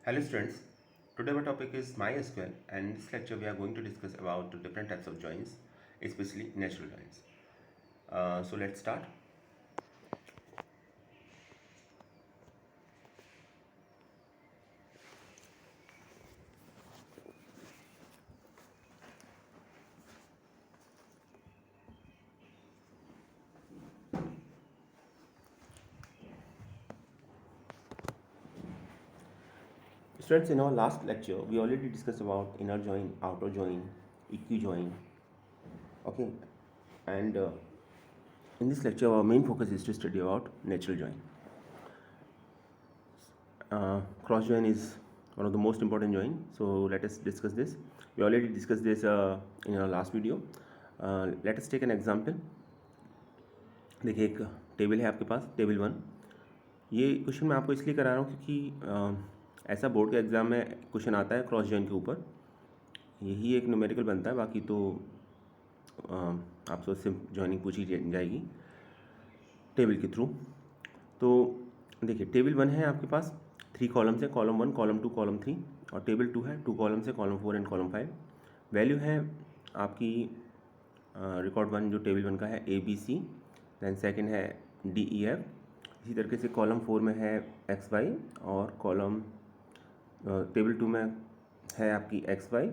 Hello students, today our topic is MySQL and in this lecture we are going to discuss about the different types of joins, especially natural joins. So let's start. Students, in our last lecture we already discussed about inner join, outer join, EQ join, okay, and in this lecture our main focus is to study about natural join. Cross join is one of the most important join, so let us discuss this. We already discussed this in our last video. Let us take an example. देखिए एक table है आपके पास, table 1. ये question मैं आपको इसलिए करा रहा हूँ क्योंकि ऐसा बोर्ड के एग्ज़ाम में क्वेश्चन आता है क्रॉस जॉइन के ऊपर. यही एक न्यूमेरिकल बनता है, बाकी तो आपसे उससे जॉइनिंग पूछी जाएगी टेबल के थ्रू. तो देखिए टेबल 1 है आपके पास, 3 कॉलम्स है, कॉलम 1, कॉलम 2, कॉलम 3, और टेबल 2 है, 2 कॉलम्स है, कॉलम 4 एंड कॉलम 5. वैल्यू है आपकी रिकॉर्ड 1 जो टेबल 1 का है ABC, दैन सेकंड है DEF. इसी तरीके से कॉलम 4 में है XY और कॉलम टेबल 2 में है आपकी XY,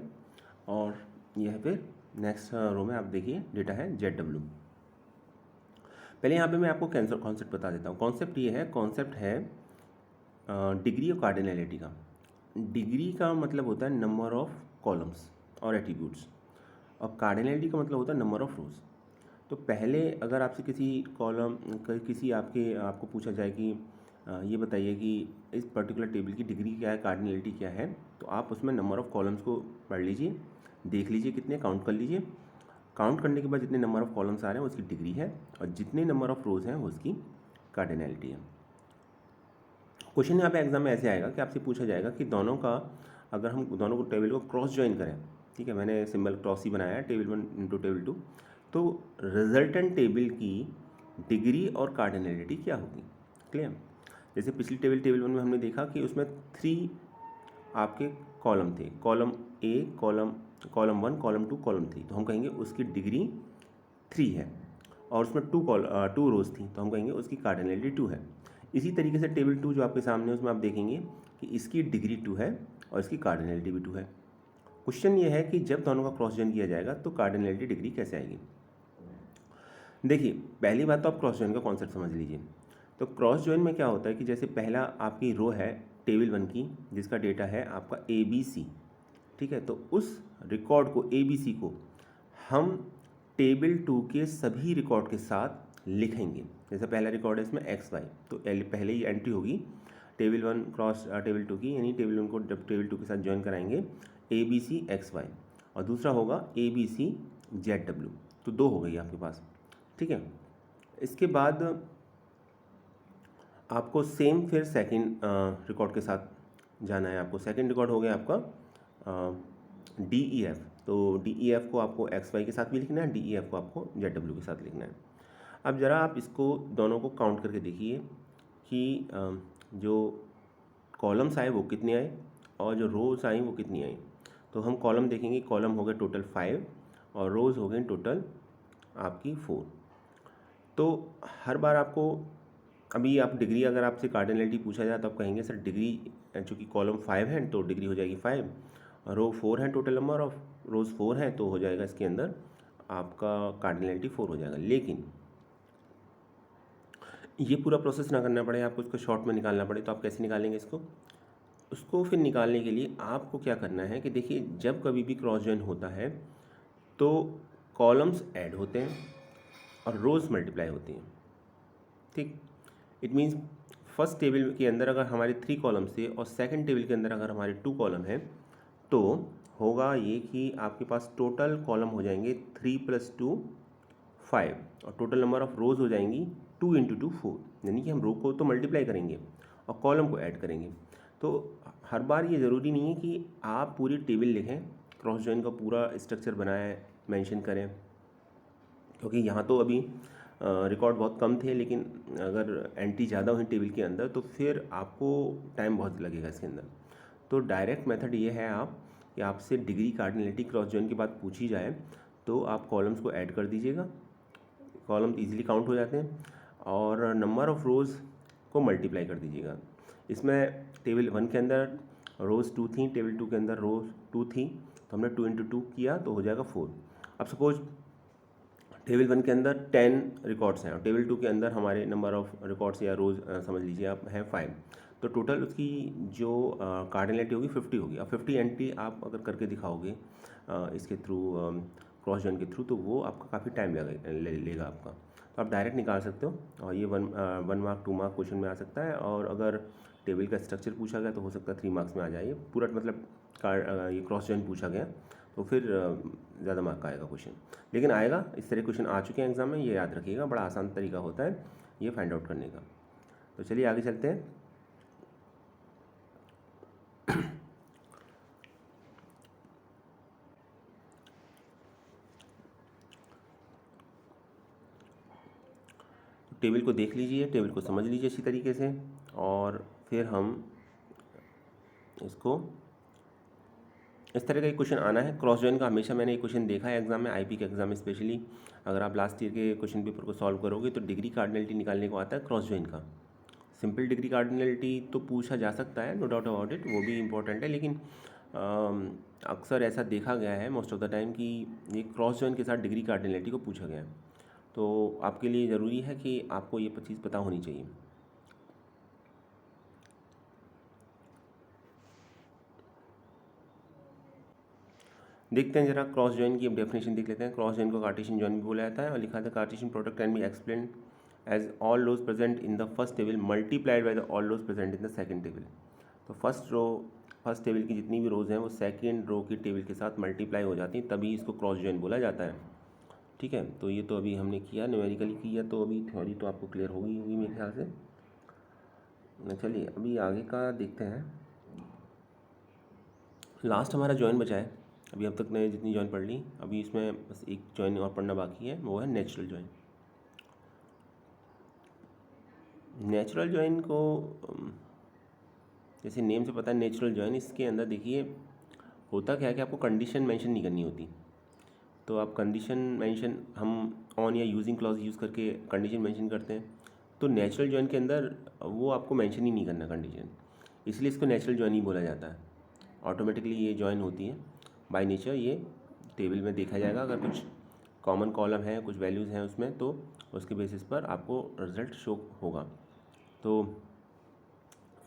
और यह फिर नेक्स्ट रो में आप देखिए डेटा है ZW. पहले यहाँ पे मैं आपको कॉन्सेप्ट बता देता हूँ. कॉन्सेप्ट ये है, कॉन्सेप्ट है डिग्री ऑफ कार्डिनैलिटी का. डिग्री का मतलब होता है नंबर ऑफ कॉलम्स और एट्रीब्यूट्स, और कार्डिनैलिटी का मतलब होता है नंबर ऑफ रोज. तो पहले अगर आपसे किसी आपको पूछा जाए कि ये बताइए कि इस पर्टिकुलर टेबल की डिग्री क्या है, कार्डिनैलिटी क्या है, तो आप उसमें नंबर ऑफ कॉलम्स को पढ़ लीजिए, देख लीजिए कितने, काउंट कर लीजिए. काउंट करने के बाद जितने नंबर ऑफ कॉलम्स आ रहे हैं उसकी डिग्री है, और जितने नंबर ऑफ रोज हैं उसकी कार्डिनैलिटी है. क्वेश्चन यहाँ पे एग्जाम में ऐसे आएगा कि आपसे पूछा जाएगा कि अगर हम दोनों को टेबल को क्रॉस ज्वाइन करें, ठीक है, मैंने सिंबल क्रॉस ही बनाया है, टेबल 1 इंटू टेबल 2, तो रिजल्टेंट टेबल की डिग्री और कार्डिनैलिटी क्या होगी. क्लियर. जैसे पिछली टेबल 1 में हमने देखा कि उसमें 3 आपके कॉलम थे, column A, column 1, column 2, column 3, तो हम कहेंगे उसकी डिग्री 3 है. और उसमें 2 रोज थी, तो हम कहेंगे उसकी कार्डिनैलिटी 2 है. इसी तरीके से टेबल 2 जो आपके सामने है उसमें आप देखेंगे कि इसकी डिग्री 2 है और इसकी कार्डिनैलिटी भी 2 है. क्वेश्चन ये है कि जब दोनों का क्रॉस जॉइन किया जाएगा तो कार्डिनैलिटी डिग्री कैसे आएगी. देखिए पहली बात तो आप क्रॉस जॉइन का कॉन्सेप्ट समझ लीजिए. तो क्रॉस जॉइन में क्या होता है कि जैसे पहला आपकी रो है टेबल 1 की जिसका डेटा है आपका ABC, ठीक है, तो उस रिकॉर्ड को ABC को हम टेबल 2 के सभी रिकॉर्ड के साथ लिखेंगे. जैसे पहला रिकॉर्ड है इसमें XY, तो पहले ही एंट्री होगी टेबल 1 क्रॉस टेबल 2 की, यानी टेबल 1 को जब टेबल 2 के साथ ज्वाइन कराएंगे ABC XY, और दूसरा होगा ABC ZW. तो 2 हो गई आपके पास, ठीक है. इसके बाद आपको सेम फिर सेकंड रिकॉर्ड के साथ जाना है. आपको सेकंड रिकॉर्ड हो गया आपका DEF, तो DEF को आपको XY के साथ भी लिखना है, DEF को आपको ZW के साथ लिखना है. अब ज़रा आप इसको दोनों को काउंट करके देखिए कि जो कॉलम्स आए वो कितने आए और जो रोज़ आई वो कितनी आई. तो हम कॉलम देखेंगे, कॉलम हो गए टोटल 5 और रोज़ हो गए टोटल आपकी 4. तो हर बार आपको अभी आप डिग्री, अगर आपसे कार्डिनैलिटी पूछा जाए तो आप कहेंगे सर डिग्री, चूँकि कॉलम 5 है तो डिग्री हो जाएगी 5, रो 4 है, टोटल नंबर ऑफ रोज़ 4 है, तो हो जाएगा इसके अंदर आपका कार्डिनैलिटी 4 हो जाएगा. लेकिन ये पूरा प्रोसेस ना करना पड़े, आपको इसको शॉर्ट में निकालना पड़े, तो आप कैसे निकालेंगे इसको. उसको फिर निकालने के लिए आपको क्या करना है कि देखिए जब कभी भी क्रॉस जॉइन होता है तो कॉलम्स ऐड होते हैं और रोज़ मल्टीप्लाई होती हैं, ठीक. इट मीन्स फर्स्ट टेबल के अंदर अगर हमारे 3 कॉलम थे और सेकंड टेबल के अंदर अगर हमारे 2 कॉलम हैं, तो होगा ये कि आपके पास टोटल कॉलम हो जाएंगे 3 + 2 5, और टोटल नंबर ऑफ रोज़ हो जाएंगी 2 × 2 4, यानी कि हम रो को तो मल्टीप्लाई करेंगे और कॉलम को ऐड करेंगे. तो हर बार ये ज़रूरी नहीं है कि आप पूरी टेबल लिखें, क्रॉस जॉइन का पूरा स्ट्रक्चर बनाएं, मेंशन करें, क्योंकि यहाँ तो अभी रिकॉर्ड बहुत कम थे, लेकिन अगर एंट्री ज़्यादा हुई टेबल के अंदर तो फिर आपको टाइम बहुत लगेगा इसके अंदर. तो डायरेक्ट मेथड ये है आप कि आपसे डिग्री कार्डिनलिटी क्रॉस जॉइन की बात पूछी जाए तो आप कॉलम्स को ऐड कर दीजिएगा, कॉलम इजीली काउंट हो जाते हैं, और नंबर ऑफ़ रोज़ को मल्टीप्लाई कर दीजिएगा। इसमें टेबल 1 के अंदर रोज़ 2 थी, टेबल 2 के अंदर रोज़ 2 थी, तो हमने 2 × 2 किया तो हो जाएगा 4। अब सपोज टेबल 1 के अंदर 10 रिकॉर्ड्स हैं और टेबल 2 के अंदर हमारे नंबर ऑफ़ रिकॉर्ड्स या रोज़ समझ लीजिए आप हैं 5, तो टोटल उसकी जो कार्डिनलिटी होगी 50 होगी। अब 50 एंट्री आप अगर करके दिखाओगे इसके थ्रू, क्रॉस जॉइन के थ्रू, तो वो आपका काफ़ी टाइम लेगा आपका। तो आप डायरेक्ट निकाल सकते हो, और ये 1 मार्क 2 मार्क क्वेश्चन में आ सकता है, और अगर टेबल का स्ट्रक्चर पूछा गया तो हो सकता है 3 मार्क्स में आ जाए। पूरा मतलब ये क्रॉस जॉइन पूछा गया तो फिर ज़्यादा मार्क का आएगा क्वेश्चन, लेकिन आएगा। इस तरह क्वेश्चन आ चुके हैं एग्जाम में, ये याद रखिएगा, बड़ा आसान तरीका होता है ये फाइंड आउट करने का। तो चलिए आगे चलते हैं। टेबल को देख लीजिए, टेबल को समझ लीजिए अच्छी तरीके से, और फिर हम इसको इस तरह का एक क्वेश्चन आना है क्रॉस जॉइन का। हमेशा मैंने एक क्वेश्चन देखा है एग्जाम में, आईपी के एग्जाम में स्पेशली, अगर आप लास्ट ईयर के क्वेश्चन पेपर को सॉल्व करोगे तो डिग्री कार्डिनलिटी निकालने को आता है क्रॉस जॉइन का। सिंपल डिग्री कार्डिनलिटी तो पूछा जा सकता है, नो डाउट अबाउट इट, वो भी इम्पोर्टेंट है, लेकिन अक्सर ऐसा देखा गया है मोस्ट ऑफ द टाइम कि ये क्रॉस जॉइन के साथ डिग्री कार्डिनलिटी को पूछा गया है। तो आपके लिए ज़रूरी है कि आपको ये चीज़ पता होनी चाहिए। देखते हैं जरा क्रॉस जॉइन की अब डेफिनेशन देख लेते हैं। क्रॉस जॉइन को कार्टेशियन जॉइन भी बोला जाता है, और लिखा था Cartesian product can be explain as all rows present in the first table multiplied by the all rows present in the second table. तो फर्स्ट टेबल की जितनी भी रोज़ हैं वो सेकंड रो की टेबल के साथ मल्टीप्लाई हो जाती हैं, तभी इसको क्रॉस जॉइन बोला जाता है। ठीक है, तो ये तो अभी हमने किया, न्यूमेरिकली किया, तो अभी थ्योरी तो आपको क्लियर होगी मेरे ख्याल से। चलिए अभी आगे का देखते हैं। लास्ट हमारा जॉइन बचा है, अभी अब तक ने जितनी जॉइन पढ़ ली, अभी इसमें बस एक जॉइन और पढ़ना बाकी है, वो है नेचुरल जॉइन। नेचुरल जॉइन को जैसे नेम से पता है नेचुरल जॉइन, इसके अंदर देखिए होता क्या है कि आपको कंडीशन मेंशन नहीं करनी होती। तो आप कंडीशन मेंशन, हम ऑन या यूजिंग क्लॉज यूज़ करके कंडीशन मेंशन करते हैं, तो नेचुरल जॉइन के अंदर वो आपको मेंशन ही नहीं करना कंडीशन, इसलिए इसको नेचुरल जॉइन ही बोला जाता है। ऑटोमेटिकली ये जॉइन होती है बाय नेचर। ये टेबल में देखा जाएगा, अगर कुछ कॉमन कॉलम है, कुछ वैल्यूज़ हैं उसमें, तो उसके बेसिस पर आपको रिजल्ट शो होगा। तो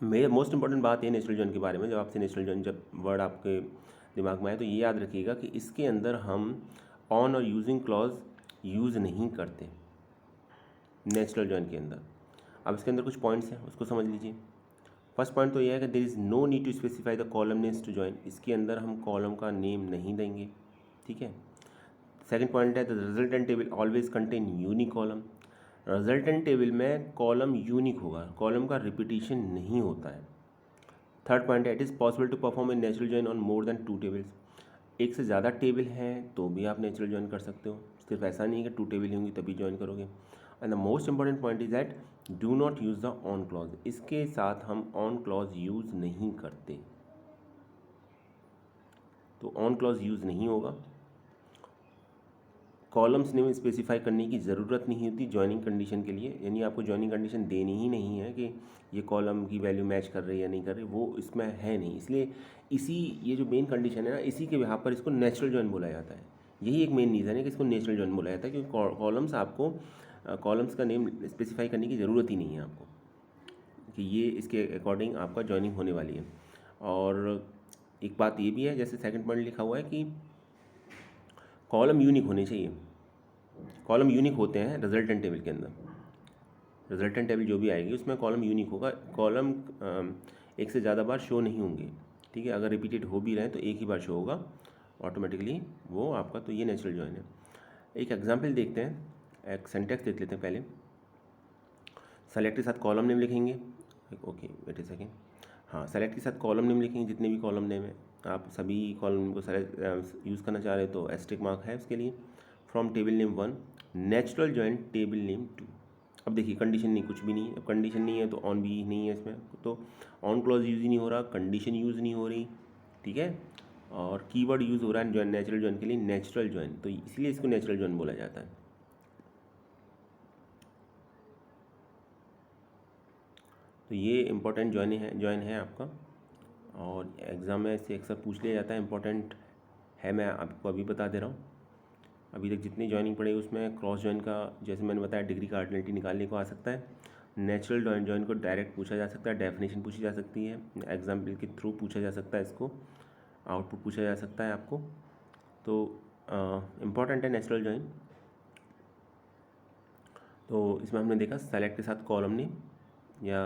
मेरे मोस्ट इंपॉर्टेंट बात है नेचुरल जॉइन के बारे में, जब आपसे नेचुरल जॉइन जब वर्ड आपके दिमाग में आए तो ये याद रखिएगा कि इसके अंदर हम ऑन और यूजिंग क्लॉज यूज़ नहीं करते नेचुरल जॉइन के अंदर। अब इसके अंदर कुछ पॉइंट्स हैं, उसको समझ लीजिए। फर्स्ट पॉइंट तो यह है कि there is no need to specify the column names to join, इसके अंदर हम कॉलम का नेम नहीं देंगे। ठीक है। सेकंड पॉइंट है the resultant table always contain unique column, resultant table में कॉलम यूनिक होगा, कॉलम का रिपीटिशन नहीं होता है। थर्ड पॉइंट है it is possible to perform a natural join on more than 2 tables, एक से ज़्यादा टेबल हैं तो भी आप नेचुरल जॉइन कर सकते हो, सिर्फ ऐसा नहीं है कि 2 टेबल होंगी तभी जॉइन करोगे। And the most important point is that do not use the on clause, इसके साथ हम ऑन क्लॉज यूज़ नहीं करते, तो ऑन क्लॉज यूज़ नहीं होगा। कॉलम्स नेम स्पेसिफाई करने की ज़रूरत नहीं होती जॉइनिंग कंडीशन के लिए, यानी आपको जॉइनिंग कंडीशन देनी ही नहीं है कि ये कॉलम की वैल्यू मैच कर रही है या नहीं कर रही, वो इसमें है नहीं। इसलिए ये जो मेन कंडीशन है ना, इसी के यहाँ पर इसको नेचुरल जॉइन बोला जाता है। यही एक मेन रीज़न है कि इसको नेचुरल जॉइन बोला जाता है, क्योंकि कॉलम्स आपको कॉलम्स का नेम स्पेसिफाई करने की ज़रूरत ही नहीं है आपको, कि ये इसके अकॉर्डिंग आपका जॉइनिंग होने वाली है। और एक बात ये भी है, जैसे सेकंड पॉइंट लिखा हुआ है कि कॉलम यूनिक होने चाहिए, कॉलम यूनिक होते हैं रिजल्टेंट टेबल के अंदर। रिजल्टेंट टेबल जो भी आएगी उसमें कॉलम यूनिक होगा, कॉलम एक से ज़्यादा बार शो नहीं होंगे। ठीक है, अगर रिपीटेड हो भी रहे हैं तो एक ही बार शो होगा ऑटोमेटिकली वो आपका। तो ये नेचुरल जॉइन है। एक एग्जांपल देखते हैं, एक सेंटेक्स देख लेते हैं पहले। सेलेक्ट के साथ कॉलम नेम लिखेंगे, ओके वेट ए सेकेंड, हाँ सेलेक्ट के साथ कॉलम नेम लिखेंगे, जितने भी कॉलम नेम है आप सभी कॉलम को सेलेक्ट यूज़ करना चाह रहे हो तो एस्टेरिक मार्क है उसके लिए। From table name 1 natural join table name 2। अब देखिए कंडीशन नहीं, कुछ भी नहीं है। अब कंडीशन नहीं है तो ऑन भी नहीं है इसमें, तो ऑन क्लॉज यूज़ ही नहीं हो रहा, कंडीशन यूज़ नहीं हो रही, ठीक है। और कीवर्ड यूज़ हो रहा है जॉइन, नेचुरल जॉइन के लिए नेचुरल जॉइन, तो इसलिए इसको नेचुरल जॉइन बोला जाता है। तो ये इंपॉर्टेंट जॉइन है आपका, और एग्ज़ाम में से अक्सर पूछ लिया जाता है, इंपॉर्टेंट है। मैं आपको अभी बता दे रहा हूँ। अभी तक जितनी जॉइनिंग पड़ी उसमें क्रॉस जॉइन का, जैसे मैंने बताया, डिग्री का कार्डिनलिटी निकालने को आ सकता है। नेचुरल जॉइन को डायरेक्ट पूछा जा सकता है, डेफिनेशन पूछी जा सकती है, एग्जाम्पल के थ्रू पूछा जा सकता है, इसको आउटपुट पूछा जा सकता है आपको। तो इम्पॉर्टेंट है नेचुरल जॉइन। तो इसमें हमने देखा सेलेक्ट के साथ कॉलम नेम या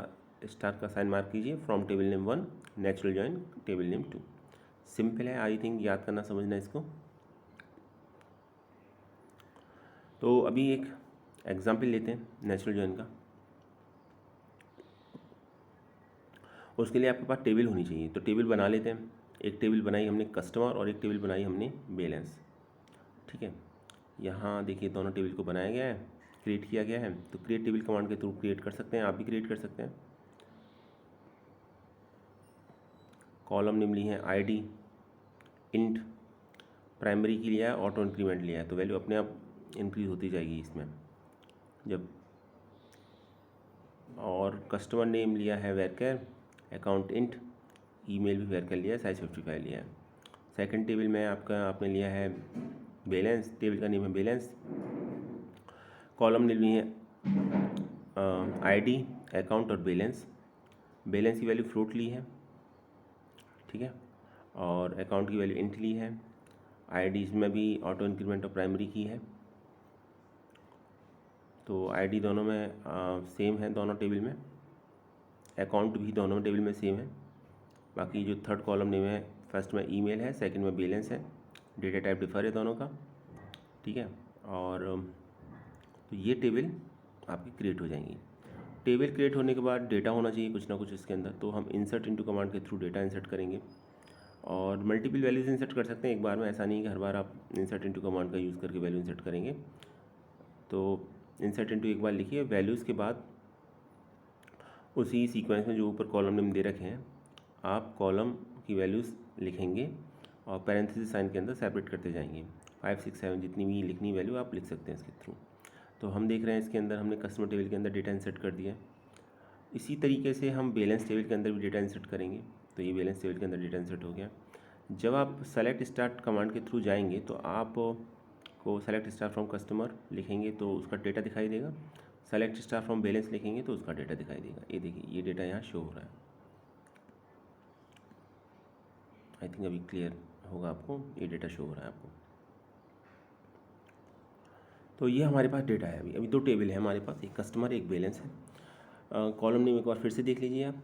स्टार का साइन मार्क कीजिए, from table name 1 natural join table name 2। Simple है, आई थिंक याद करना समझना इसको। तो अभी एक एग्जाम्पल लेते हैं नेचुरल जॉइन का। उसके लिए आपके पास टेबल होनी चाहिए, तो टेबल बना लेते हैं। एक टेबल बनाई हमने कस्टमर और एक टेबल बनाई हमने बैलेंस, ठीक है। यहाँ देखिए दोनों टेबल को बनाया गया है, क्रिएट किया गया है। तो क्रिएट टेबल कमांड के थ्रू क्रिएट कर सकते हैं, आप भी क्रिएट कर सकते हैं। कॉलम नेम ली है आईडी, इंट, प्राइमरी की लिया है, ऑटो इंक्रीमेंट लिया है, तो वैल्यू अपने आप इंक्रीज होती जाएगी इसमें जब। और कस्टमर नेम लिया है वेरकेर, अकाउंट इंट, ईमेल भी वेरकेर लिया है, साइज 55 लिया है। सेकंड टेबल में आपने लिया है बैलेंस, टेबल का नेम है बैलेंस। कॉलम नेम ली है आईडी, अकाउंट और बैलेंस। बैलेंस की वैल्यू फ्लोट ली है, ठीक है, और अकाउंट की वैल्यू इंट ली है। आईडी इसमें भी ऑटो इंक्रीमेंट और प्राइमरी की है। तो आईडी दोनों में सेम है, दोनों टेबल में। अकाउंट भी दोनों टेबल में सेम है। बाकी जो थर्ड कॉलम नेम है, फर्स्ट में ईमेल है, सेकंड में बैलेंस है। डेटा टाइप डिफर है दोनों का, ठीक है। और तो ये टेबल आपकी क्रिएट हो जाएंगी। टेबल क्रिएट होने के बाद डेटा होना चाहिए कुछ ना कुछ इसके अंदर, तो हम इंसर्ट इनटू कमांड के थ्रू डेटा इंसर्ट करेंगे। और मल्टीपल वैल्यूज इंसर्ट कर सकते हैं एक बार में, ऐसा नहीं कि हर बार आप इंसर्ट इनटू कमांड का यूज़ करके वैल्यू इंसर्ट करेंगे। तो इंसर्ट इनटू एक बार लिखिए, वैल्यूज़ के बाद उसी सीक्वेंस में जो ऊपर कॉलम नेम दे रखे हैं, आप कॉलम की वैल्यूज़ लिखेंगे और पैरेंथेसिस साइन के अंदर सेपरेट करते जाएंगे। 5, 6, 7 जितनी भी लिखनी वैल्यू आप लिख सकते हैं इसके थ्रू। तो हम देख रहे हैं इसके अंदर हमने कस्टमर टेबल के अंदर डेटा इंसर्ट कर दिया। इसी तरीके से हम बैलेंस टेबल के अंदर भी डेटा इंसर्ट करेंगे। तो ये बैलेंस टेबल के अंदर डेटा इंसर्ट हो गया। जब आप सेलेक्ट स्टार्ट कमांड के थ्रू जाएंगे तो आप को सेलेक्ट स्टार फ्रॉम कस्टमर लिखेंगे तो उसका डेटा दिखाई देगा, सेलेक्ट स्टार फ्रॉम बैलेंस लिखेंगे तो उसका डेटा दिखाई देगा। ये देखिए ये डेटा यहाँ शो हो रहा है। आई थिंक अभी क्लियर होगा आपको, ये डेटा शो हो रहा है आपको। तो ये हमारे पास डेटा है। अभी दो टेबल है हमारे पास, एक कस्टमर एक बैलेंस है। कॉलम नेम एक बार फिर से देख लीजिए आप।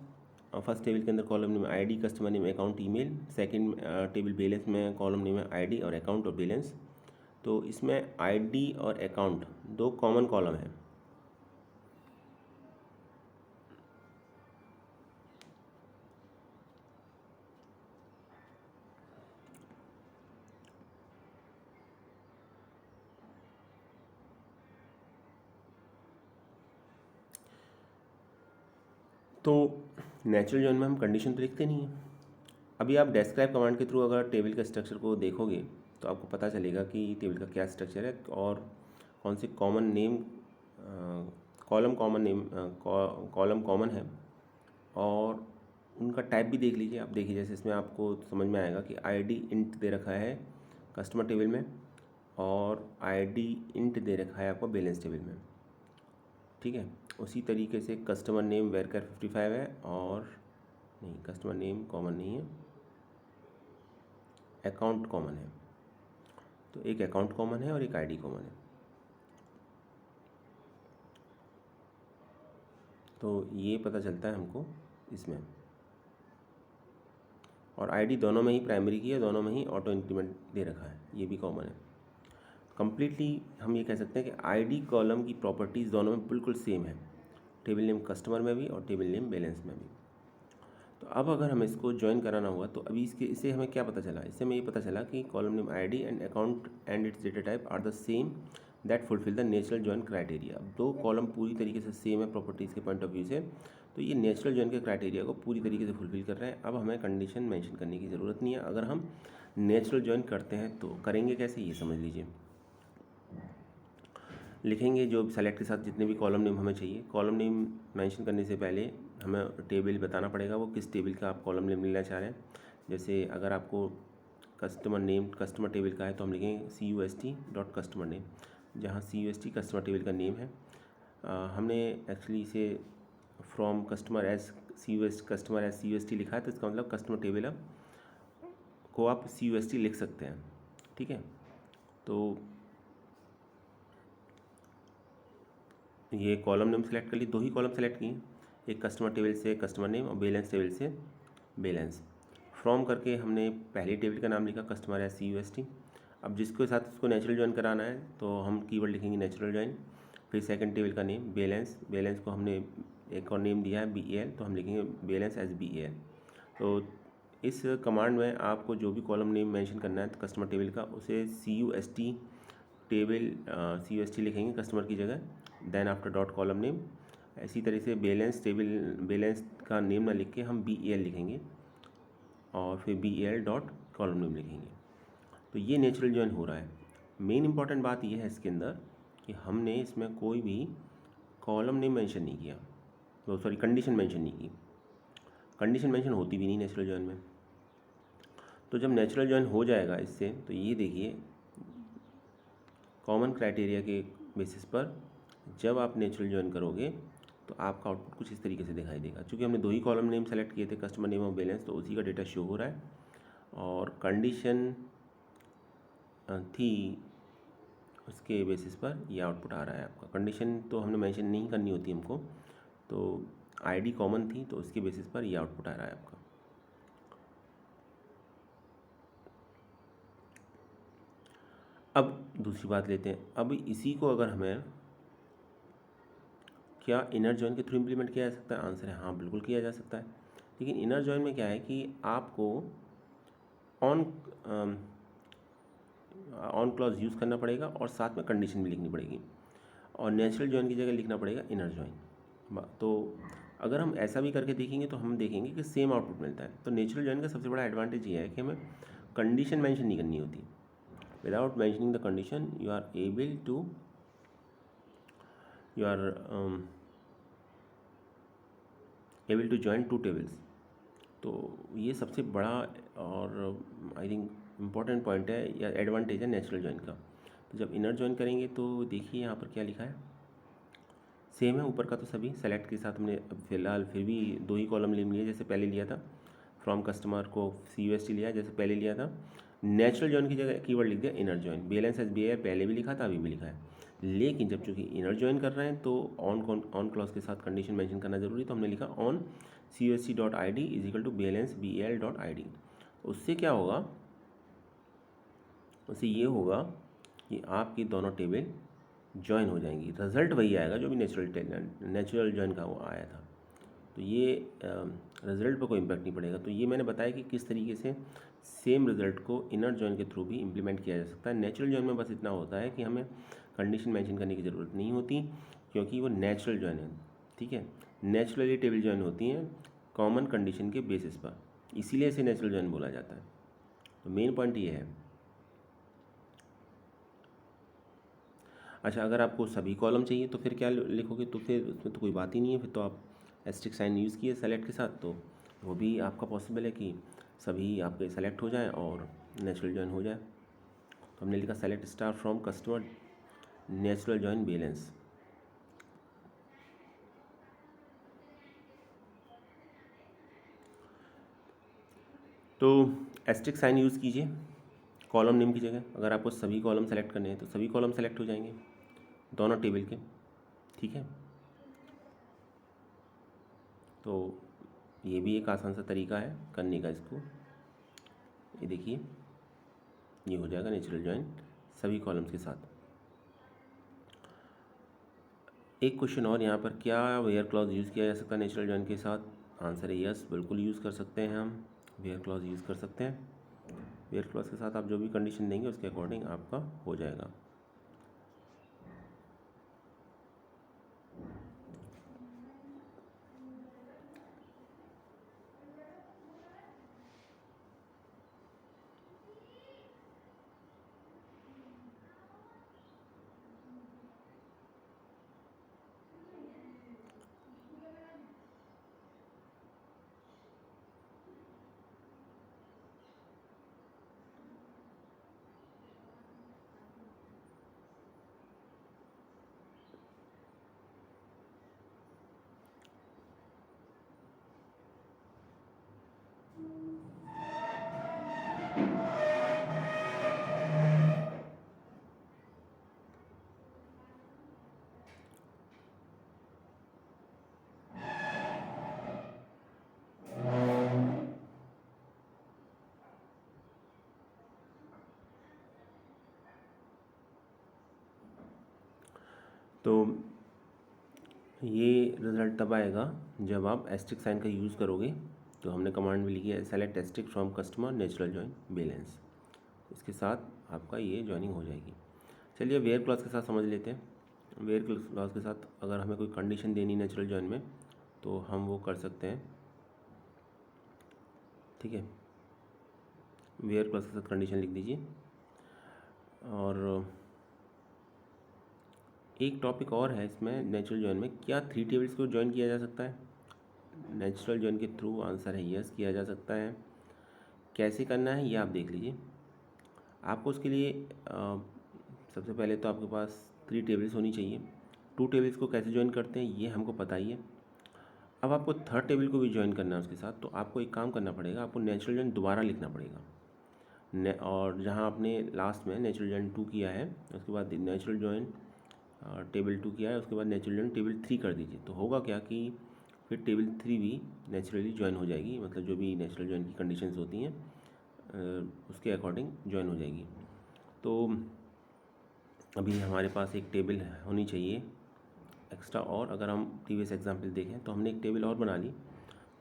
फर्स्ट टेबल के अंदर column name ID, customer name, account, email. Second table balance में कॉलम नेम है आईडी और अकाउंट और बैलेंस। तो इसमें आईडी और अकाउंट दो कॉमन कॉलम है। तो नेचुरल जॉइन में हम कंडीशन तो लिखते नहीं हैं। अभी आप डिस्क्राइब कमांड के थ्रू अगर टेबल का स्ट्रक्चर को देखोगे तो आपको पता चलेगा कि टेबल का क्या स्ट्रक्चर है और कौन से common name, column common name, column common है। और उनका टाइप भी देख लीजिए आप। देखिए जैसे इसमें आपको समझ में आएगा कि आईडी इंट दे रखा है कस्टमर टेबल में और आईडी इंट दे रखा है आपको बैलेंस टेबल में, ठीक है। उसी तरीके से कस्टमर नेम वेरकर 55 है, और नहीं कस्टमर नेम कॉमन नहीं है, अकाउंट कॉमन है। तो एक अकाउंट कॉमन है और एक आईडी कॉमन है। तो ये पता चलता है हमको इसमें। और आईडी दोनों में ही प्राइमरी की है, दोनों में ही ऑटो इंक्रीमेंट दे रखा है, ये भी कॉमन है। कंप्लीटली हम ये कह सकते हैं कि आईडी कॉलम की प्रॉपर्टीज़ दोनों में बिल्कुल सेम है, टेबल नेम कस्टमर में भी और टेबल नेम बैलेंस में भी। तो अब अगर हमें इसको ज्वाइन कराना हुआ तो अभी इससे हमें क्या पता चला, इससे हमें ये पता चला कि column name ID and account and its data type are the same that fulfil the natural join criteria. अब दो कॉलम पूरी तरीके से सेम है प्रॉपर्टीज़ के पॉइंट ऑफ व्यू से, तो ये नेचुरल जॉइन के क्राइटेरिया को पूरी तरीके से फुलफिल कर रहे हैं। अब हमें कंडीशन मेंशन करने की ज़रूरत नहीं है। अगर हम नेचुरल जॉइन करते हैं तो करेंगे कैसे, ये समझ लीजिए। लिखेंगे जो सेलेक्ट के साथ जितने भी कॉलम नेम हमें चाहिए, कॉलम नेम मेंशन करने से पहले हमें टेबल बताना पड़ेगा वो किस टेबल का आप कॉलम नेम लेना चाह रहे हैं। जैसे अगर आपको कस्टमर नेम कस्टमर टेबल का है तो हम लिखेंगे CUST.customer नेम, जहाँ CUST कस्टमर टेबल का नेम है। हमने एक्चुअली इसे फ्रॉम कस्टमर एज CUST लिखा है, तो इसका मतलब कस्टमर टेबल को आप CUST लिख सकते हैं, ठीक है। तो ये कॉलम नेम सेलेक्ट कर ली, दो ही कॉलम सेलेक्ट किए, एक कस्टमर टेबल से कस्टमर नेम और बैलेंस टेबल से बैलेंस। फ्रॉम करके हमने पहले टेबल का नाम लिखा कस्टमर है CUST। अब जिसके साथ उसको नेचुरल जॉइन कराना है तो हम कीवर्ड लिखेंगे नेचुरल जॉइन। फिर सेकंड टेबल का नेम बैलेंस को हमने एक और नेम दिया है BAL, तो हम लिखेंगे बैलेंस एज BAL। तो इस कमांड में आपको जो भी कॉलम नेम मेंशन करना है तो कस्टमर टेबल का, उसे CUST लिखेंगे कस्टमर की जगह, then after dot column name. इसी तरह से बैलेंस का नेम ना लिख के हम BAL लिखेंगे और फिर BAL डॉट कॉलम नेम लिखेंगे। तो ये नेचुरल जॉइन हो रहा है। मेन इंपॉर्टेंट बात यह है इसके अंदर कि हमने इसमें कोई भी कॉलम नेम मेंशन नहीं किया, तो सॉरी कंडीशन मेंशन नहीं की। कंडीशन मेंशन होती भी नहीं नेचुरल जॉइन में। तो जब नेचुरल जॉइन हो जाएगा इससे, तो ये देखिए कॉमन क्राइटेरिया के बेसिस पर जब आप नेचुरल जॉइन करोगे तो आपका आउटपुट कुछ इस तरीके से दिखाई देगा। चूँकि हमने दो ही कॉलम नेम सेलेक्ट किए थे, कस्टमर नेम और बैलेंस, तो उसी का डेटा शो हो रहा है और कंडीशन थी उसके बेसिस पर ये आउटपुट आ रहा है आपका। कंडीशन तो हमने मेंशन नहीं करनी होती हमको, तो ID कॉमन थी तो उसके बेसिस पर ये आउटपुट आ रहा है आपका। अब दूसरी बात लेते हैं। अब इसी को अगर हमें क्या इनर जॉइन के थ्रू इम्प्लीमेंट किया जा सकता है? आंसर है हाँ, बिल्कुल किया जा सकता है। लेकिन इनर जॉइन में क्या है कि आपको ऑन क्लॉज यूज़ करना पड़ेगा और साथ में कंडीशन भी लिखनी पड़ेगी, और नेचुरल जॉइन की जगह लिखना पड़ेगा इनर जॉइन। तो अगर हम ऐसा भी करके देखेंगे तो हम देखेंगे कि सेम आउटपुट मिलता है। तो नेचुरल जॉइन का सबसे बड़ा एडवांटेज ये है कि हमें कंडीशन मेंशन नहीं करनी होती। Without mentioning the condition you are able to join two tables. तो ये सबसे बड़ा और आई थिंक इम्पॉर्टेंट पॉइंट है या एडवांटेज है नेचुरल जॉइन का। तो जब इनर जॉइन करेंगे तो देखिए यहाँ पर क्या लिखा है, सेम है ऊपर का तो सभी सेलेक्ट के साथ हमने फिलहाल फिर भी दो ही कॉलम ले लिए जैसे पहले लिया था। फ्रॉम कस्टमर को CUST लिया जैसे पहले लिया था। नेचुरल जॉइन की जगह कीवर्ड लिख दिया inner join. Balance as BAL पहले भी लिखा था, अभी भी लिखा है। लेकिन जब चूँकि इनर जॉइन कर रहे हैं तो ऑन क्लॉज के साथ कंडीशन मेंशन करना जरूरी, तो हमने लिखा on CUST.id is equal to balance BAL.id। उससे क्या होगा, उससे ये होगा कि आपकी दोनों टेबल जॉइन हो जाएंगी। रिजल्ट वही आएगा जो भी नेचुरल जॉइन का वो आया था। तो ये रिज़ल्ट पर कोई इम्पैक्ट नहीं पड़ेगा। तो ये मैंने बताया कि किस तरीके से सेम रिज़ल्ट को इनर जॉइन के थ्रू भी इम्प्लीमेंट किया जा सकता है। नेचुरल जॉइन में बस इतना होता है कि हमें कंडीशन मेंशन करने की ज़रूरत नहीं होती, क्योंकि वो नेचुरल जॉइन है, ठीक है। नेचुरली टेबल जॉइन होती हैं कॉमन कंडीशन के बेसिस पर, इसीलिए इसे नेचुरल जॉइन बोला जाता है। तो मेन पॉइंट ये है। अच्छा, अगर आपको सभी कॉलम चाहिए तो फिर क्या लिखोगे, तो फिर उसमें तो कोई बात ही नहीं है। फिर तो आप एस्ट्रिक साइन यूज़ किए सेलेक्ट के साथ, तो वो भी आपका पॉसिबल है कि सभी आपके सेलेक्ट हो जाएं और नेचुरल जॉइन हो जाए। तो हमने लिखा select star from customer natural join balance. तो एस्ट्रिक साइन यूज़ कीजिए कॉलम नेम की जगह। अगर आपको सभी कॉलम सेलेक्ट करने हैं तो सभी कॉलम सेलेक्ट हो जाएंगे दोनों टेबल के, ठीक है। तो ये भी एक आसान सा तरीका है करने का इसको। ये देखिए ये हो जाएगा नेचुरल जॉइन सभी कॉलम्स के साथ। एक क्वेश्चन और यहाँ पर, क्या वेयर क्लॉज यूज़ किया जा सकता है नेचुरल जॉइन के साथ? आंसर है यस, बिल्कुल यूज़ कर सकते हैं हम वेयर क्लॉज यूज़ कर सकते हैं। वेयर क्लॉज के साथ आप जो भी कंडीशन देंगे उसके अकॉर्डिंग आपका हो जाएगा। तो ये रिज़ल्ट तब आएगा जब आप एस्टिक साइन का यूज़ करोगे। तो हमने कमांड भी लिखी है, select asterisk from customer natural join balance. इसके साथ आपका ये जॉइनिंग हो जाएगी। चलिए वेयर क्लॉज के साथ समझ लेते हैं। वेयर क्लॉज के साथ अगर हमें कोई कंडीशन देनी नेचुरल जॉइन में तो हम वो कर सकते हैं, ठीक है। वेयर क्लॉज के साथ कंडीशन लिख दीजिए। और एक टॉपिक और है इसमें नेचुरल जॉइन में, क्या 3 टेबल्स को ज्वाइन किया जा सकता है? नेचुरल जॉइन के थ्रू आंसर है यस, किया जा सकता है। कैसे करना है ये आप देख लीजिए। आपको उसके लिए सबसे पहले तो आपके पास 3 टेबल्स होनी चाहिए। 2 टेबल्स को कैसे ज्वाइन करते हैं ये हमको पता ही है। अब आपको 3rd टेबल को भी ज्वाइन करना है उसके साथ, तो आपको एक काम करना पड़ेगा, आपको नेचुरल जॉइन दोबारा लिखना पड़ेगा। और जहाँ आपने लास्ट में नेचुरल जॉइन 2 किया है, उसके बाद नेचुरल जॉइन टेबल 2 किया है, उसके बाद नेचुरल जॉइन टेबल 3 कर दीजिए। तो होगा क्या कि फिर टेबल 3 भी नेचुरली ज्वाइन हो जाएगी, मतलब जो भी नेचुरल जॉइन की कंडीशंस होती हैं उसके अकॉर्डिंग ज्वाइन हो जाएगी। तो अभी हमारे पास एक टेबल होनी चाहिए एक्स्ट्रा। और अगर हम प्रीवियस एग्जांपल देखें तो हमने एक टेबल और बना ली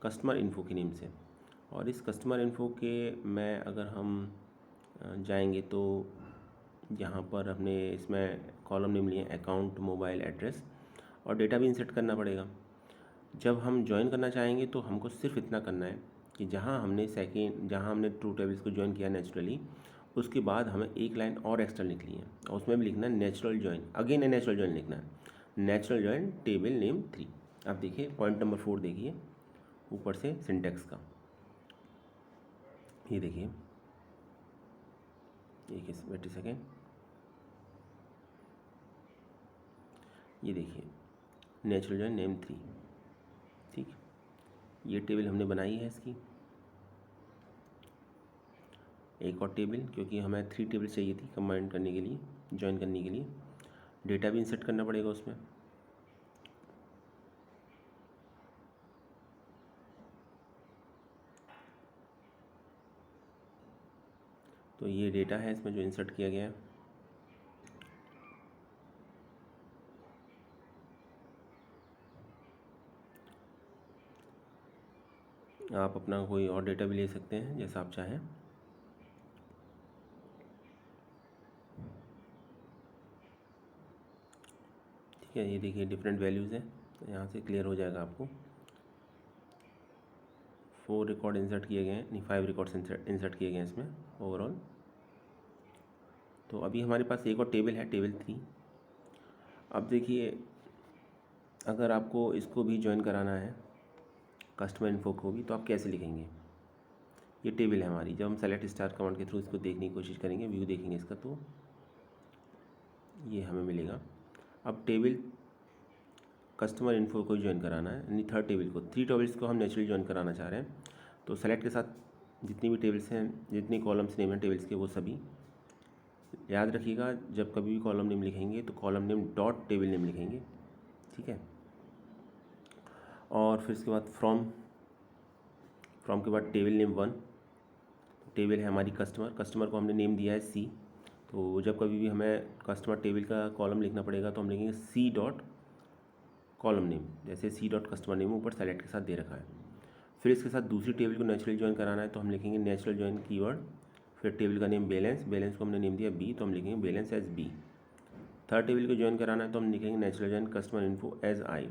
कस्टमर इन्फो के नेम से। और इस कस्टमर इन्फो के में अगर हम जाएंगे तो यहाँ पर हमने इसमें कॉलम नेम लिए अकाउंट, मोबाइल एड्रेस और डेटा भी इंसर्ट करना पड़ेगा। जब हम ज्वाइन करना चाहेंगे तो हमको सिर्फ इतना करना है कि जहाँ हमने 2 टेबल्स को ज्वाइन किया नेचुरली, उसके बाद हमें एक लाइन और एक्स्ट्रा लिखनी है और उसमें भी लिखना है natural join, again natural join लिखना है, नेचुरल ज्वाइन टेबल नेम 3। आप देखिए पॉइंट नंबर 4 देखिए ऊपर से सिंटेक्स का, ये देखिए, वेट अ सेकेंड, ये देखिए नेचुरल ज्वाइन नेम 3, ठीक। ये टेबल हमने बनाई है इसकी। एक और टेबल, क्योंकि हमें 3 टेबल चाहिए थी कंबाइन करने के लिए, ज्वाइन करने के लिए। डेटा भी इंसर्ट करना पड़ेगा उसमें। तो ये डेटा है इसमें जो इंसर्ट किया गया है। आप अपना कोई और डेटा भी ले सकते हैं जैसा आप चाहें। ठीक है, ये देखिए डिफरेंट वैल्यूज़ हैं, तो यहाँ से क्लियर हो जाएगा आपको। 4 रिकॉर्ड इंसर्ट किए गए हैं, नहीं 5 रिकॉर्ड्स इंसर्ट किए गए हैं इसमें ओवरऑल। तो अभी हमारे पास एक और टेबल है, टेबल 3। अब देखिए अगर आपको इसको भी ज्वाइन कराना है कस्टमर इन्फो को भी, तो आप कैसे लिखेंगे? ये टेबल है हमारी। जब हम सेलेक्ट स्टार कमांड के थ्रू इसको देखने की कोशिश करेंगे, व्यू देखेंगे इसका, तो ये हमें मिलेगा। अब टेबल कस्टमर इन्फो को ज्वाइन कराना है, यानी 3rd टेबल को, 3 टेबल्स को हम नेचुरली ज्वाइन कराना चाह रहे हैं। तो सेलेक्ट के साथ जितनी भी टेबल्स हैं, जितनी कॉलम्स नेम हैं टेबल्स के, वो सभी याद रखिएगा। जब कभी भी कॉलम नेम लिखेंगे तो column name dot table name लिखेंगे, ठीक है। और फिर इसके बाद फ्रॉम के बाद टेबल नेम 1। टेबल है हमारी कस्टमर को हमने नेम दिया है सी। तो जब कभी भी हमें कस्टमर टेबल का कॉलम लिखना पड़ेगा तो हम लिखेंगे सी डॉट कॉलम नेम, जैसे सी डॉट कस्टमर नेम ऊपर सेलेक्ट के साथ दे रखा है। फिर इसके साथ दूसरी टेबल को नेचुरल ज्वाइन कराना है तो हम लिखेंगे नेचुरल ज्वाइन कीवर्ड, फिर टेबल का नेम बैलेंस को हमने नेम दिया बी, तो हम लिखेंगे balance as B. 3rd table को ज्वाइन कराना है तो हम लिखेंगे natural join customer info as I.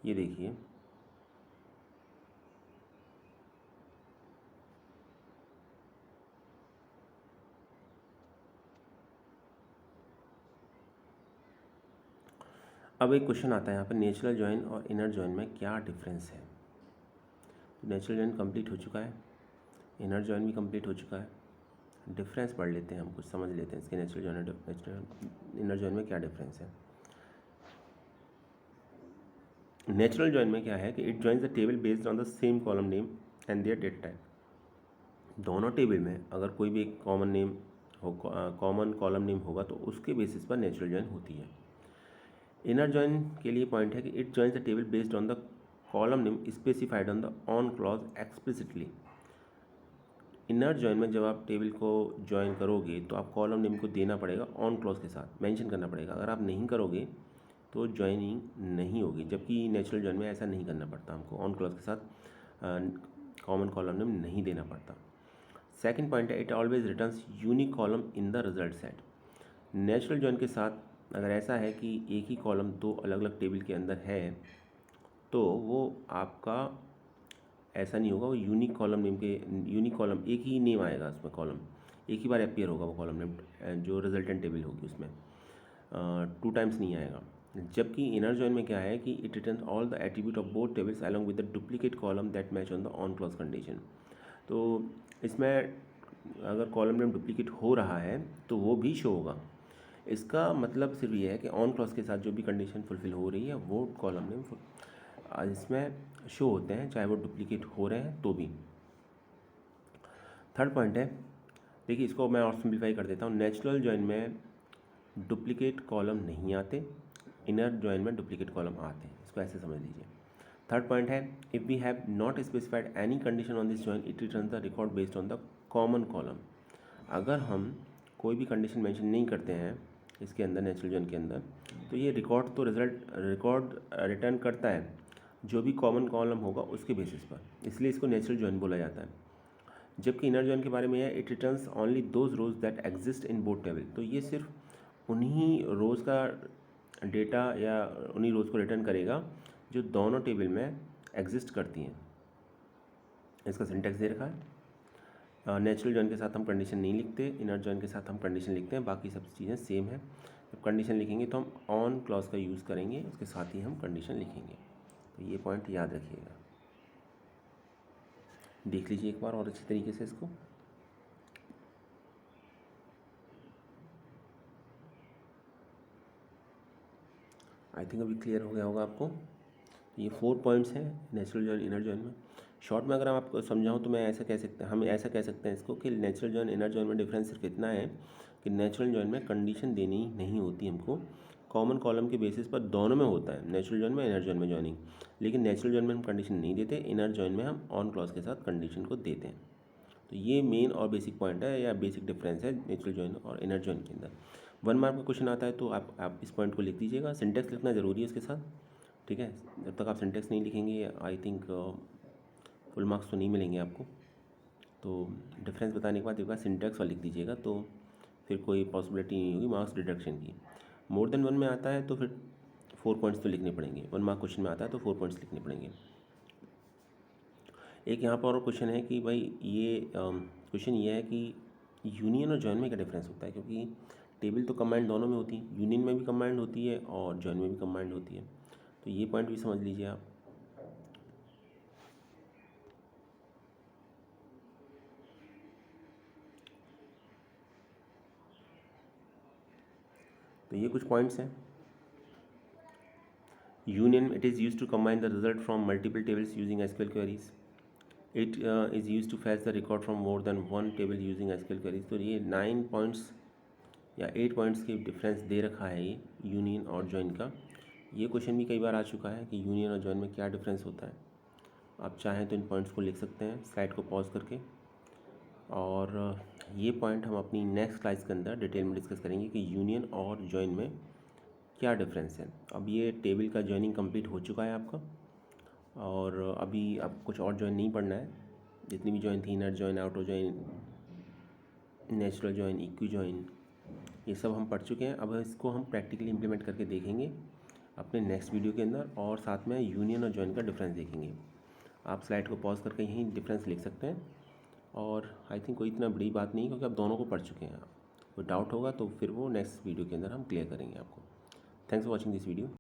ये देखिए अब एक क्वेश्चन आता है यहाँ पर, नेचुरल ज्वाइन और इनर ज्वाइन में क्या डिफरेंस है? नेचुरल ज्वाइन कंप्लीट हो चुका है, इनर ज्वाइन भी कंप्लीट हो चुका है। डिफरेंस पढ़ लेते हैं, हम कुछ समझ लेते हैं इसके नेचुरल ज्वाइन और इनर ज्वाइन में क्या डिफरेंस है। नेचुरल ज्वाइन में क्या है कि it joins the table based on the same column name and their data type. दोनों टेबल में अगर कोई भी एक कॉमन नेम हो, कॉमन कॉलम नेम होगा तो उसके बेसिस पर नेचुरल ज्वाइन होती है। इनर जॉइन के लिए पॉइंट है कि it joins the table based on the column name specified on the on clause explicitly. Inner join में जब आप टेबल को ज्वाइन करोगे तो आप कॉलम नेम को देना पड़ेगा ऑन क्लॉज के साथ, मेंशन करना पड़ेगा। अगर आप नहीं करोगे तो ज्वाइनिंग नहीं होगी, जबकि नेचुरल जॉइन में ऐसा नहीं करना पड़ता, हमको ऑन क्लॉज के साथ कॉमन कॉलम नेम नहीं देना पड़ता। सेकंड पॉइंट है, it always returns unique column in the result set. Natural join के साथ अगर ऐसा है कि एक ही कॉलम दो अलग अलग टेबल के अंदर है तो वो आपका ऐसा नहीं होगा, वो यूनिक कॉलम नेम के यूनिक कॉलम एक ही नेम आएगा, उसमें कॉलम एक ही बार अपीयर होगा, वो कॉलम नेम जो रिजल्टेंट टेबल होगी उसमें 2 टाइम्स नहीं आएगा। जबकि इनर जॉइन में क्या है कि it return all the attribute of both tables along with the duplicate column that match on the on clause condition. तो इसमें अगर कॉलम नेम डुप्लीकेट हो रहा है तो वो भी शो होगा। इसका मतलब सिर्फ ये है कि ऑन क्लॉज के साथ जो भी कंडीशन फुलफिल हो रही है वो कॉलम नेम इसमें शो होते हैं, चाहे वो डुप्लीकेट हो रहे हैं तो भी। थर्ड पॉइंट है, देखिए इसको मैं और सिंप्लीफाई कर देता हूँ। नेचुरल जॉइन में डुप्लीकेट कॉलम नहीं आते, इनर जॉइन में डुप्लीकेट कॉलम आते हैं, इसको ऐसे समझ लीजिए। थर्ड पॉइंट है, if we have not specified any condition on this join it return the record based on the common column. अगर हम कोई भी कंडीशन मेंशन नहीं करते हैं इसके अंदर, नेचुरल जॉइन के अंदर, तो ये रिकॉर्ड तो रिकॉर्ड रिटर्न करता है जो भी कॉमन कॉलम होगा उसके बेसिस पर, इसलिए इसको नेचुरल जॉइन बोला जाता है। जबकि इनर जॉइन के बारे में है, it returns only those rows that exist in both table. तो ये सिर्फ उन्हीं रोज़ का डेटा या उन्हीं रोज़ को रिटर्न करेगा जो दोनों टेबल में एग्जिस्ट करती हैं। इसका सिंटैक्स दे रखा है। नेचुरल जॉइन के साथ हम कंडीशन नहीं लिखते, इनर जॉइन के साथ हम कंडीशन लिखते हैं, बाकी सब चीज़ें सेम है। जब कंडीशन लिखेंगे तो हम ऑन क्लॉज का यूज़ करेंगे, उसके साथ ही हम कंडीशन लिखेंगे। तो ये पॉइंट याद रखिएगा, देख लीजिए एक बार और अच्छी तरीके से इसको। आई थिंक अभी क्लियर हो गया होगा आपको। ये 4 पॉइंट्स हैं नेचुरल जॉइन इनर जॉइन में। शॉर्ट में अगर हम आपको समझाऊँ तो मैं ऐसा कह सकते हैं, हम ऐसा कह सकते हैं इसको कि नेचुरल जॉइन इनर जॉइन में डिफरेंस सिर्फ इतना है कि नेचुरल जॉइन में कंडीशन देनी नहीं होती हमको, कॉमन कॉलम के बेसिस पर दोनों में होता है, नेचुरल जॉइन में इनर जॉइन में जॉइनिंग। लेकिन नेचुरल जॉइन में हम कंडीशन नहीं देते, इनर जॉइन में हम ऑन क्लॉज के साथ कंडीशन को देते हैं। तो ये मेन और बेसिक पॉइंट है या बेसिक डिफरेंस है नेचुरल जॉइन और इनर जॉइन के अंदर। 1 मार्क का क्वेश्चन आता है तो आप इस पॉइंट को लिख दीजिएगा, सिंटेक्स लिखना ज़रूरी है इसके साथ, ठीक है। जब तक आप सिंटेक्स नहीं लिखेंगे आई थिंक फुल मार्क्स तो नहीं मिलेंगे आपको। तो डिफरेंस बताने के बाद एक बार सिंटेक्स और लिख दीजिएगा, तो फिर कोई पॉसिबिलिटी नहीं होगी मार्क्स डिडक्शन की। मोर देन 1 में आता है तो फिर 4 पॉइंट्स तो लिखने पड़ेंगे। 1 मार्क क्वेश्चन में आता है तो 4 पॉइंट्स लिखने पड़ेंगे। एक यहाँ पर और क्वेश्चन है कि भाई ये क्वेश्चन ये है कि यूनियन और जॉइन में क्या डिफरेंस होता है, क्योंकि टेबल तो कंबाइंड दोनों में होती है, यूनियन में भी कंबाइंड होती है और जॉइन में भी कंबाइंड होती है। तो ये पॉइंट भी समझ लीजिए आप। तो ये कुछ पॉइंट्स हैं। Union, it is use to combine the result from multiple tables using SQL queries. It is use to fetch the record from more than 1 table using SQL queries. तो ये 9 पॉइंट्स या 8 पॉइंट्स की difference दे रखा है ये union और join का। ये क्वेश्चन भी कई बार आ चुका है कि यूनियन और जॉइन में क्या डिफरेंस होता है। आप चाहें तो इन पॉइंट्स को लिख सकते हैं स्लाइड को पॉज करके, और ये पॉइंट हम अपनी नेक्स्ट स्लाइड्स के अंदर डिटेल में डिस्कस करेंगे कि यूनियन और जॉइन में क्या डिफरेंस है। अब ये टेबल का जॉइनिंग कंप्लीट हो चुका है आपका, और अभी अब कुछ और जॉइन नहीं पढ़ना है। जितनी भी जॉइन थी, inner join, outer join, natural join, equi join, ये सब हम पढ़ चुके हैं। अब इसको हम प्रैक्टिकली इम्प्लीमेंट करके देखेंगे अपने नेक्स्ट वीडियो के अंदर, और साथ में यूनियन और जॉइन का डिफरेंस देखेंगे। आप स्लाइड को पॉज करके यहीं डिफरेंस लिख सकते हैं, और आई थिंक कोई इतना बड़ी बात नहीं, क्योंकि आप दोनों को पढ़ चुके हैं। कोई डाउट होगा तो फिर वो नेक्स्ट वीडियो के अंदर हम क्लियर करेंगे आपको। Thanks for watching this video.